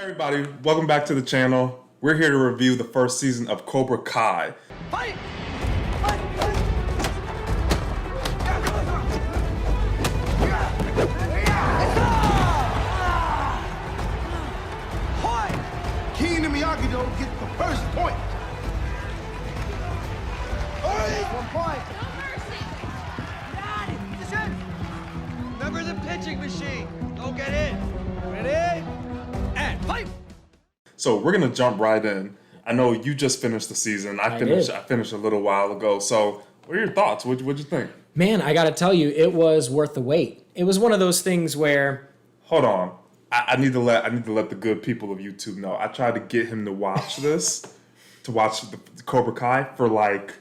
Everybody, welcome back to the channel. We're here to review the first season of Cobra Kai. Fight! King and Miyagi don't get the first point. 1 point. Got it. Remember the pitching machine. Don't get in. Ready? And fight! So we're gonna jump right in. I know you just finished the season. I finished a little while ago. So what are your thoughts? What'd you think? Man, I got to tell you, it was worth the wait. It was one of those things where... Hold on. I need to let the good people of YouTube know. I tried to get him to watch this, to watch the Cobra Kai for like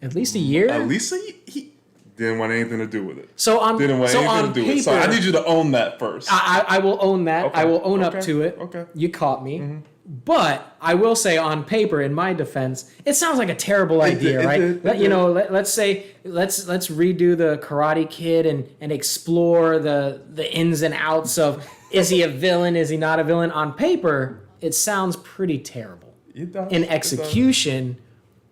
at least a year. At least he didn't want anything to do with it. So on didn't want anything to do with it. So I need you to own that first. I will own that. Okay. I will own up to it. Okay. You caught me. But I will say, on paper, in my defense, it sounds like a terrible idea, right? Let's redo the Karate Kid and explore the ins and outs of, is he a villain? Is he not a villain? On paper, it sounds pretty terrible. It does. In execution,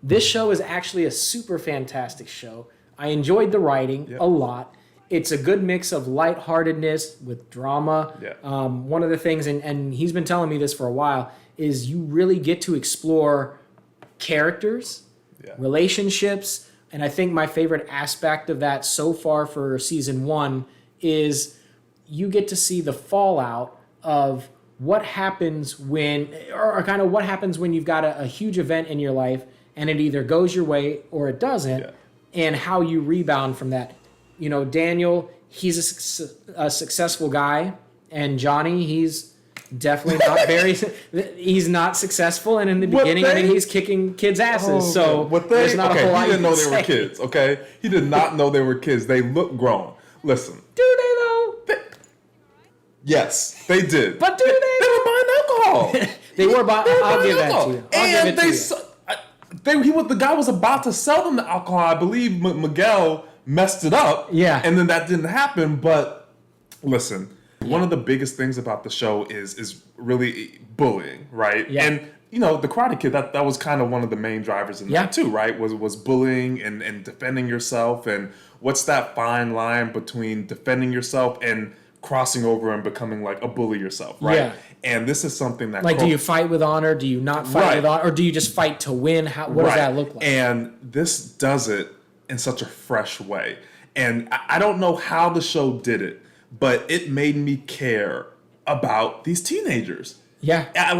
this show is actually a super fantastic show. I enjoyed the writing a lot. It's a good mix of lightheartedness with drama. Yeah. One of the things, and he's been telling me this for a while, is you really get to explore characters, relationships, and I think my favorite aspect of that so far for season 1 is you get to see the fallout of what happens when, or kind of what happens when you've got a huge event in your life and it either goes your way or it doesn't, and how you rebound from that. You know, Daniel, he's a successful guy, and Johnny, he's definitely not he's not successful, and in the beginning, he's kicking kids' asses, there's not a whole lot. He didn't know they were kids, okay? He did not know they were kids. They look grown. Listen. Do they, though? Yes, they did. But do they? They were buying alcohol. They were buying I'll give that to you. The guy was about to sell them the alcohol. I believe Miguel messed it up. Yeah. And then that didn't happen. But listen, one of the biggest things about the show is really bullying, right? Yeah. And you know, the Karate Kid, that was kind of one of the main drivers in that too, right? Was bullying and defending yourself, and what's that fine line between defending yourself and crossing over and becoming like a bully yourself, right? Yeah. And this is something that do you fight with honor? Do you not fight with honor? Or do you just fight to win? What does that look like? And this does it in such a fresh way. And I don't know how the show did it, but it made me care about these teenagers. Yeah. I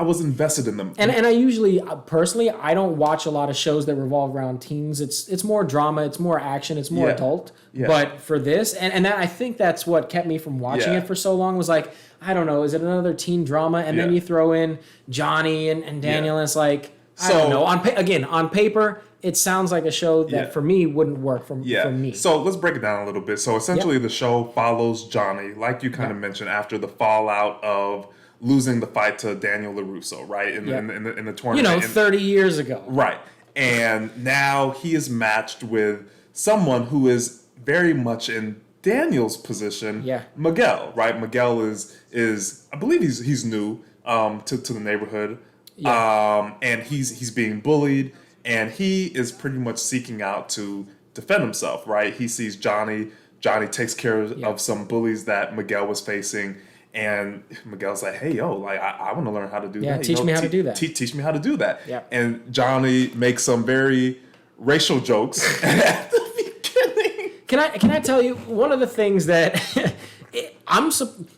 was invested in them. And I usually, personally, I don't watch a lot of shows that revolve around teens. It's more drama, it's more action, it's more adult. Yeah. But for this, and I think that's what kept me from watching it for so long, was like, I don't know, is it another teen drama? And then you throw in Johnny and Daniel, and it's like, I don't know. On paper, it sounds like a show that for me wouldn't work for me. So let's break it down a little bit. So essentially the show follows Johnny, like you kind of mentioned, after the fallout of losing the fight to Daniel LaRusso, right? In the tournament. You know, 30 years ago. Right. And now he is matched with someone who is very much in Daniel's position, Miguel, right? Miguel is I believe he's new to the neighborhood. And he's being bullied, and he is pretty much seeking out to defend himself, right? He sees Johnny takes care of some bullies that Miguel was facing, and Miguel's like, hey, yo, like I want to learn how to do that. Yeah, teach me how to do that. Teach me how to do that. Yeah. And Johnny makes some very racial jokes at the beginning. Can I tell you one of the things that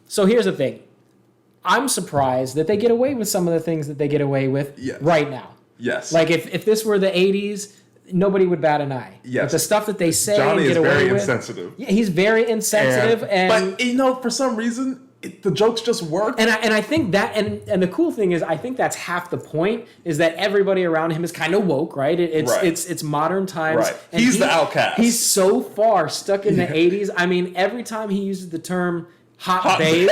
so here's the thing. I'm surprised that they get away with some of the things that they get away with right now. Yes. Like if this were the 80s, nobody would bat an eye. Yes. But the stuff that they say Johnny and get is away very with, insensitive. Yeah, he's very insensitive, but you know, for some reason, the jokes just work. And I think that, and the cool thing is, I think that's half the point, is that everybody around him is kind of woke, right? It's modern times. Right. And he's the outcast. He's so far stuck in the 80s. I mean, every time he uses the term hot babe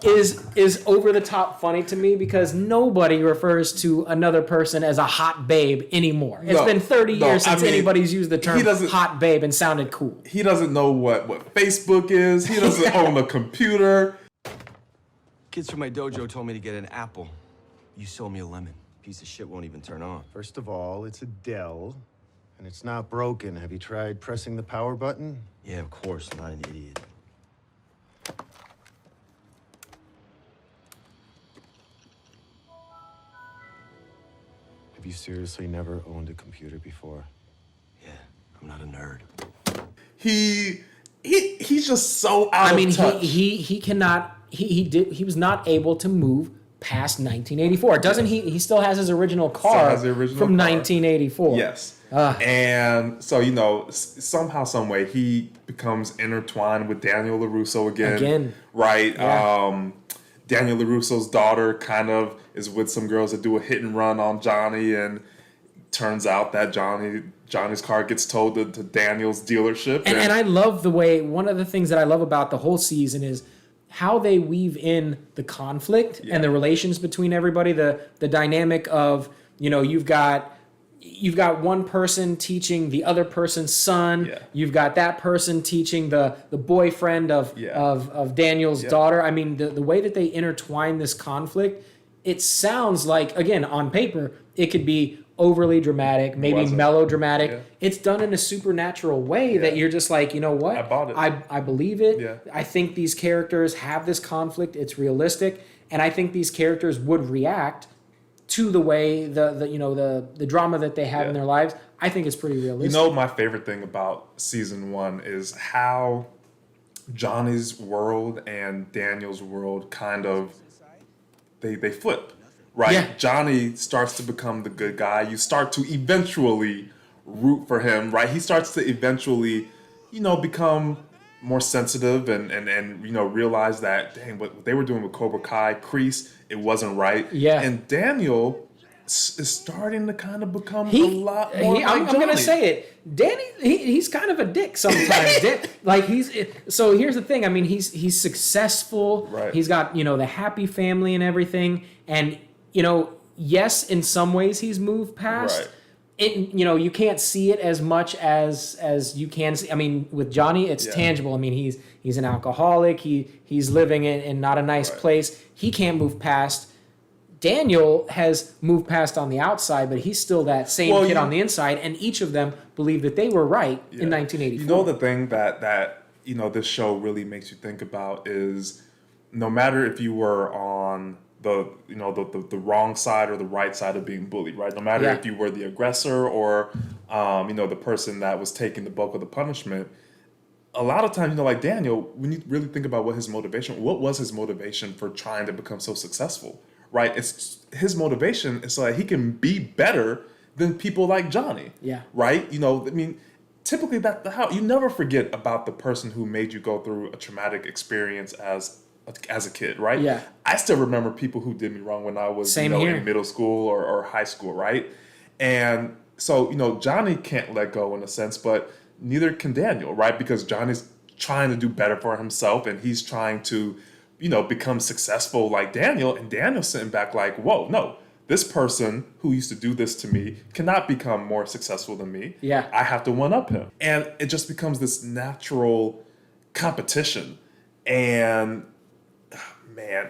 is over the top funny to me, because nobody refers to another person as a hot babe anymore. It's been 30 years since anybody's used the term hot babe and sounded cool. He doesn't know what Facebook is. He doesn't own a computer. Kids from my dojo told me to get an apple. You sold me a lemon. Piece of shit won't even turn on. First of all, it's a Dell, and it's not broken. Have you tried pressing the power button? Yeah, of course, I'm not an idiot. Have you seriously never owned a computer before? Yeah, I'm not a nerd. He's just so out of touch. He cannot. He was not able to move past 1984. Doesn't he? He still has his original car from 1984. Yes. And so, somehow, some way, he becomes intertwined with Daniel LaRusso again. Right? Yeah. Daniel LaRusso's daughter kind of is with some girls that do a hit and run on Johnny, and turns out that Johnny's car gets towed to Daniel's dealership. And I love the way, one of the things that I love about the whole season is how they weave in the conflict and the relations between everybody, the dynamic of, you've got one person teaching the other person's son. Yeah. You've got that person teaching the boyfriend of Daniel's daughter. I mean, the way that they intertwine this conflict, it sounds like, again, on paper, it could be overly dramatic, maybe melodramatic. Yeah. It's done in a supernatural way that you're just like, you know what? I bought it. I believe it. Yeah. I think these characters have this conflict. It's realistic. And I think these characters would react to the way the drama that they have in their lives. I think it's pretty realistic. My favorite thing about season 1 is how Johnny's world and Daniel's world kind of they flip. Right? Yeah. Johnny starts to become the good guy. You start to eventually root for him, right? He starts to eventually, become more sensitive and realize that, dang, what they were doing with Cobra Kai, Kreese, it wasn't right. Yeah. And Daniel is starting to kind of become a lot more like I'm going to say it. Danny, he's kind of a dick sometimes. So here's the thing. I mean, he's successful. Right. He's got, the happy family and everything. And yes, in some ways he's moved past. Right. It, you can't see it as much as you can see. I mean, with Johnny, it's tangible. I mean, he's an alcoholic. He's living in not a nice place. He can't move past. Daniel has moved past on the outside, but he's still that same kid on the inside. And each of them believe that they were right in 1984. The thing that this show really makes you think about is no matter if you were on the wrong side or the right side of being bullied, right? No matter if you were the aggressor or the person that was taking the bulk of the punishment. A lot of times, like Daniel, when you really think about what was his motivation for trying to become so successful, right? It's his motivation is so that he can be better than people like Johnny. Yeah. Right? Typically how you never forget about the person who made you go through a traumatic experience as a kid, right? Yeah. I still remember people who did me wrong when I was in middle school or high school, right? And so, Johnny can't let go in a sense, but neither can Daniel, right? Because Johnny's trying to do better for himself and he's trying to, become successful like Daniel, and Daniel's sitting back like, whoa, no. This person who used to do this to me cannot become more successful than me. Yeah. I have to one-up him. And it just becomes this natural competition. And man,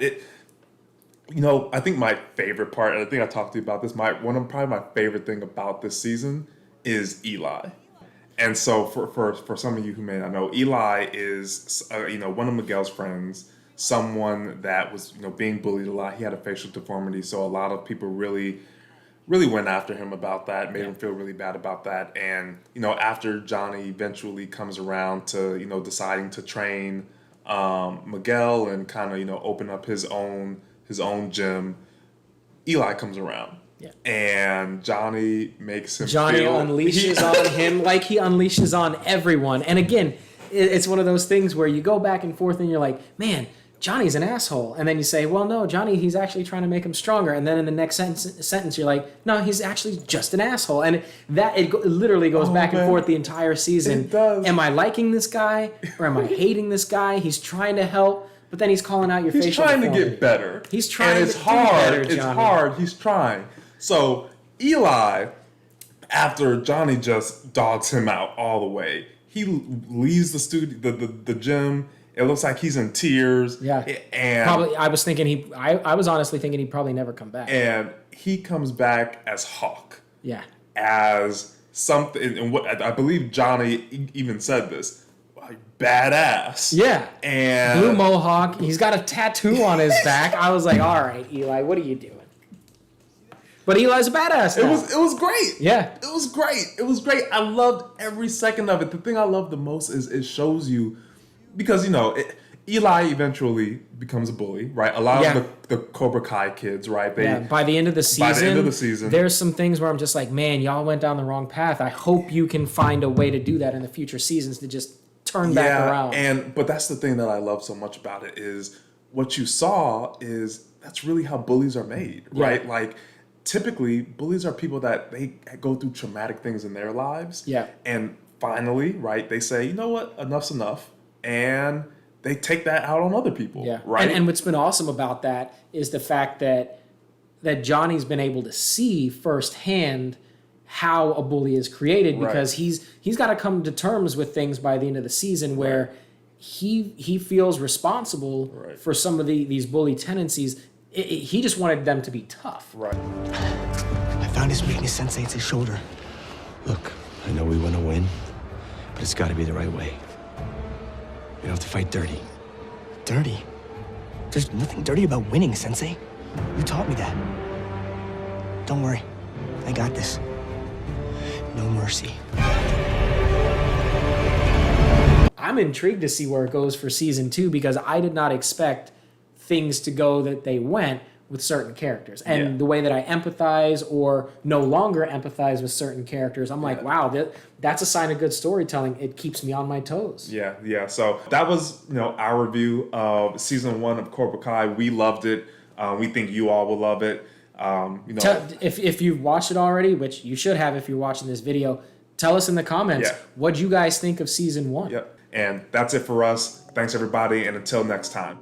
I think my favorite part, and I think I talked to you about this, probably my favorite thing about this season is Eli. And so for some of you who may not know, Eli is, one of Miguel's friends, someone that was, being bullied a lot. He had a facial deformity, so a lot of people really, really went after him about that, made him feel really bad about that. And, after Johnny eventually comes around to, deciding to train Miguel and kind of, open up his own gym, Eli comes around. Yeah. And Johnny makes him unleashes on him like he unleashes on everyone. And again, it's one of those things where you go back and forth and you're like, man, Johnny's an asshole. And then you say, well, no, Johnny, he's actually trying to make him stronger. And then in the next sentence you're like, no, he's actually just an asshole. And it literally goes back and forth the entire season. It does. Am I liking this guy or am I hating this guy? He's trying to help, but then he's calling out your facial deformity. He's trying to get better. He's trying and it's to hard. do better, It's hard. He's trying. So Eli, after Johnny just dogs him out all the way, he leaves the gym It looks like he's in tears. Yeah. And probably, I was honestly thinking he'd probably never come back. And he comes back as Hawk. Yeah. As something, and what I believe Johnny even said this, like, badass. Yeah. And blue mohawk. He's got a tattoo on his back. I was like, all right, Eli, what are you doing? But Eli's a badass now. It was great. Yeah. It was great. It was great. I loved every second of it. The thing I love the most is it shows you, because, you know, Eli eventually becomes a bully, right? A lot of the Cobra Kai kids, right? By the end of the season, there's some things where I'm just like, man, y'all went down the wrong path. I hope you can find a way to do that in the future seasons to just turn back around. But that's the thing that I love so much about it is what you saw is that's really how bullies are made, right? Like, typically, bullies are people that they go through traumatic things in their lives. Yeah. And finally, right, they say, you know what, enough's enough. And they take that out on other people. Yeah. Right. And what's been awesome about that is the fact that Johnny's been able to see firsthand how a bully is created, because he's got to come to terms with things by the end of the season where he feels responsible for some of these bully tendencies. He just wanted them to be tough. Right. I found his weakness, Sensei. It's his shoulder. Look, I know we want to win, but it's got to be the right way. We don't have to fight dirty. Dirty? There's nothing dirty about winning, Sensei. You taught me that. Don't worry. I got this. No mercy. I'm intrigued to see where it goes for season 2, because I did not expect things to go that they went with certain characters. And the way that I empathize or no longer empathize with certain characters, I'm like, wow, that's a sign of good storytelling. It keeps me on my toes. Yeah. So that was, our review of season 1 of Cobra Kai. We loved it. We think you all will love it. If you've watched it already, which you should have if you're watching this video, tell us in the comments what you guys think of season 1. Yep. And that's it for us. Thanks, everybody, and until next time.